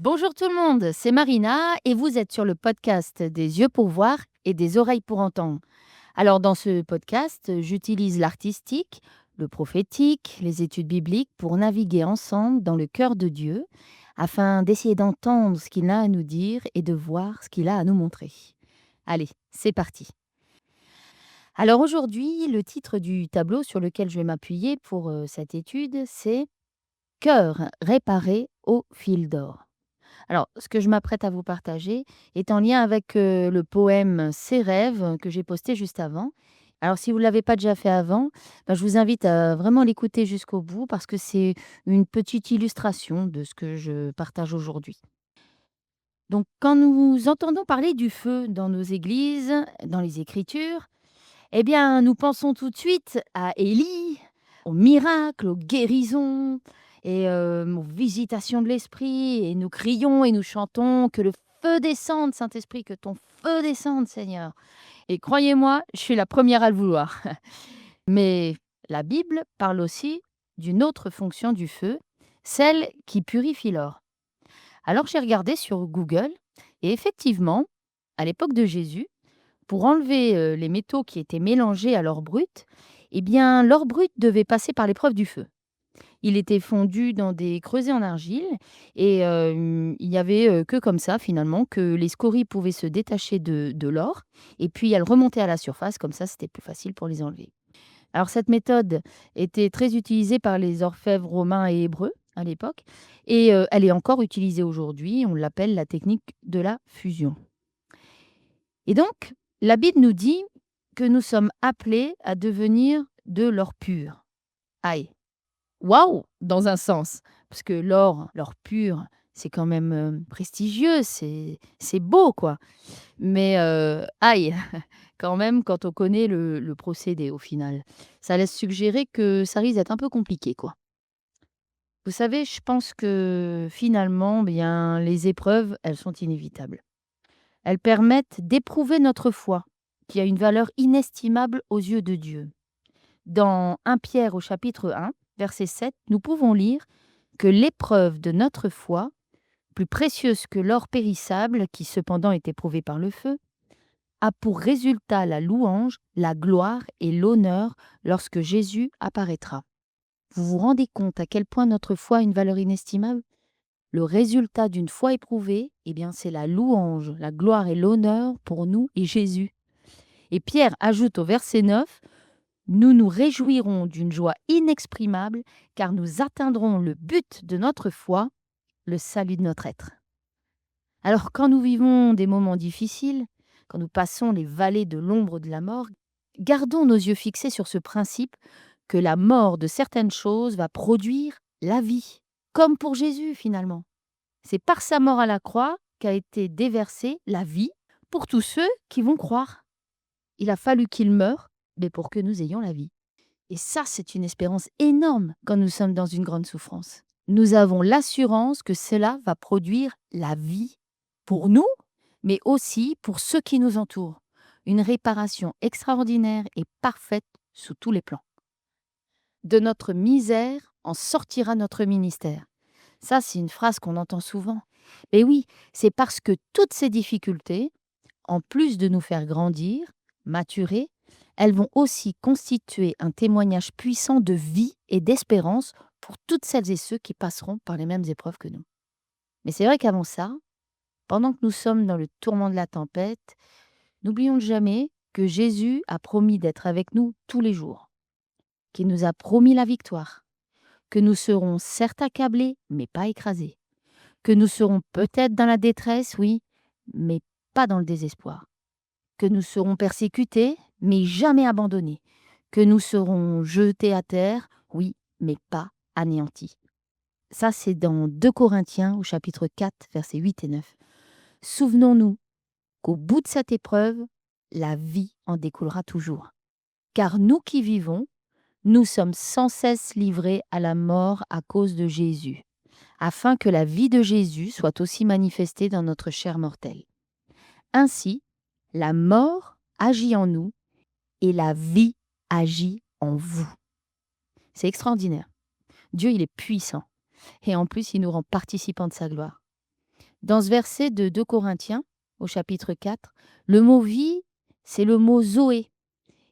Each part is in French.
Bonjour tout le monde, c'est Marina et vous êtes sur le podcast des yeux pour voir et des oreilles pour entendre. Alors dans ce podcast, j'utilise l'artistique, le prophétique, les études bibliques pour naviguer ensemble dans le cœur de Dieu afin d'essayer d'entendre ce qu'il a à nous dire et de voir ce qu'il a à nous montrer. Allez, c'est parti. Alors aujourd'hui, le titre du tableau sur lequel je vais m'appuyer pour cette étude, c'est Cœur réparé au fil d'or. Alors, ce que je m'apprête à vous partager est en lien avec le poème Ces rêves que j'ai posté juste avant. Alors, si vous ne l'avez pas déjà fait avant, je vous invite à vraiment l'écouter jusqu'au bout parce que c'est une petite illustration de ce que je partage aujourd'hui. Donc, quand nous entendons parler du feu dans nos églises, dans les Écritures, eh bien, nous pensons tout de suite à Élie, aux miracles, aux guérisons et aux visitations de l'esprit et nous crions et nous chantons: «Que le feu descende, Saint-Esprit, que ton feu descende, Seigneur» et croyez-moi, je suis la première à le vouloir. Mais la Bible parle aussi d'une autre fonction du feu, celle qui purifie l'or. Alors j'ai regardé sur Google et effectivement, à l'époque de Jésus, pour enlever, les métaux qui étaient mélangés à l'or brut, eh bien, l'or brut devait passer par l'épreuve du feu. Il était fondu dans des creusets en argile et il y avait, que comme ça finalement que les scories pouvaient se détacher de l'or et puis elles remontaient à la surface, comme ça c'était plus facile pour les enlever. Alors cette méthode était très utilisée par les orfèvres romains et hébreux à l'époque et elle est encore utilisée aujourd'hui, on l'appelle la technique de la fusion. Et donc, la Bible nous dit que nous sommes appelés à devenir de l'or pur. Aïe! Waouh! Dans un sens, parce que l'or pur, c'est quand même, prestigieux, c'est beau, quoi. Mais, aïe! Quand même, quand on connaît le procédé, au final. Ça laisse suggérer que ça risque d'être un peu compliqué, quoi. Vous savez, je pense que finalement, bien, les épreuves, elles sont inévitables. Elles permettent d'éprouver notre foi, qui a une valeur inestimable aux yeux de Dieu. Dans 1 Pierre au chapitre 1, verset 7, nous pouvons lire que l'épreuve de notre foi, plus précieuse que l'or périssable, qui cependant est éprouvé par le feu, a pour résultat la louange, la gloire et l'honneur lorsque Jésus apparaîtra. Vous vous rendez compte à quel point notre foi a une valeur inestimable? Le résultat d'une foi éprouvée, eh bien, c'est la louange, la gloire et l'honneur pour nous et Jésus. Et Pierre ajoute au verset 9, nous nous réjouirons d'une joie inexprimable, car nous atteindrons le but de notre foi, le salut de notre être. Alors, quand nous vivons des moments difficiles, quand nous passons les vallées de l'ombre de la mort, gardons nos yeux fixés sur ce principe que la mort de certaines choses va produire la vie, comme pour Jésus finalement. C'est par sa mort à la croix qu'a été déversée la vie pour tous ceux qui vont croire. Il a fallu qu'il meure, mais pour que nous ayons la vie. Et ça, c'est une espérance énorme quand nous sommes dans une grande souffrance. Nous avons l'assurance que cela va produire la vie pour nous, mais aussi pour ceux qui nous entourent. Une réparation extraordinaire et parfaite sous tous les plans. De notre misère en sortira notre ministère. Ça, c'est une phrase qu'on entend souvent. Mais oui, c'est parce que toutes ces difficultés, en plus de nous faire grandir, maturer, elles vont aussi constituer un témoignage puissant de vie et d'espérance pour toutes celles et ceux qui passeront par les mêmes épreuves que nous. Mais c'est vrai qu'avant ça, pendant que nous sommes dans le tourment de la tempête, n'oublions jamais que Jésus a promis d'être avec nous tous les jours, qu'il nous a promis la victoire, que nous serons certes accablés, mais pas écrasés, que nous serons peut-être dans la détresse, oui, mais pas dans le désespoir, que nous serons persécutés, mais jamais abandonnés, que nous serons jetés à terre, oui, mais pas anéantis. Ça, c'est dans 2 Corinthiens au chapitre 4, versets 8 et 9. Souvenons-nous qu'au bout de cette épreuve, la vie en découlera toujours. Car nous qui vivons, nous sommes sans cesse livrés à la mort à cause de Jésus, afin que la vie de Jésus soit aussi manifestée dans notre chair mortelle. Ainsi, la mort agit en nous et la vie agit en vous. C'est extraordinaire. Dieu, il est puissant. Et en plus, il nous rend participants de sa gloire. Dans ce verset de 2 Corinthiens, au chapitre 4, le mot vie, c'est le mot Zoé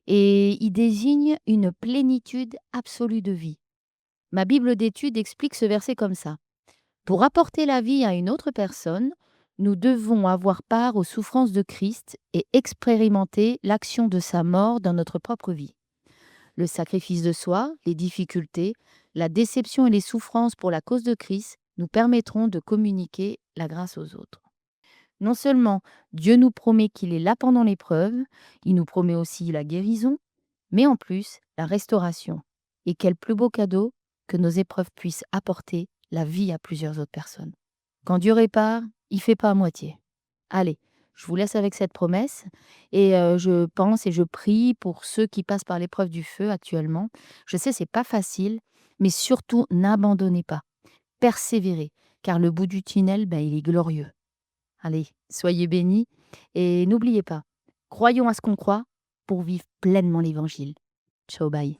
et il désigne une plénitude absolue de vie. Ma Bible d'études explique ce verset comme ça. Pour apporter la vie à une autre personne, nous devons avoir part aux souffrances de Christ et expérimenter l'action de sa mort dans notre propre vie. Le sacrifice de soi, les difficultés, la déception et les souffrances pour la cause de Christ nous permettront de communiquer la grâce aux autres. Non seulement Dieu nous promet qu'il est là pendant l'épreuve, il nous promet aussi la guérison, mais en plus la restauration. Et quel plus beau cadeau que nos épreuves puissent apporter la vie à plusieurs autres personnes. Quand Dieu répare, il fait pas à moitié. Allez, je vous laisse avec cette promesse et je pense et je prie pour ceux qui passent par l'épreuve du feu actuellement. Je sais, c'est pas facile, mais surtout n'abandonnez pas. Persévérez, car le bout du tunnel, il est glorieux. Allez, soyez bénis et n'oubliez pas, croyons à ce qu'on croit pour vivre pleinement l'évangile. Ciao, bye.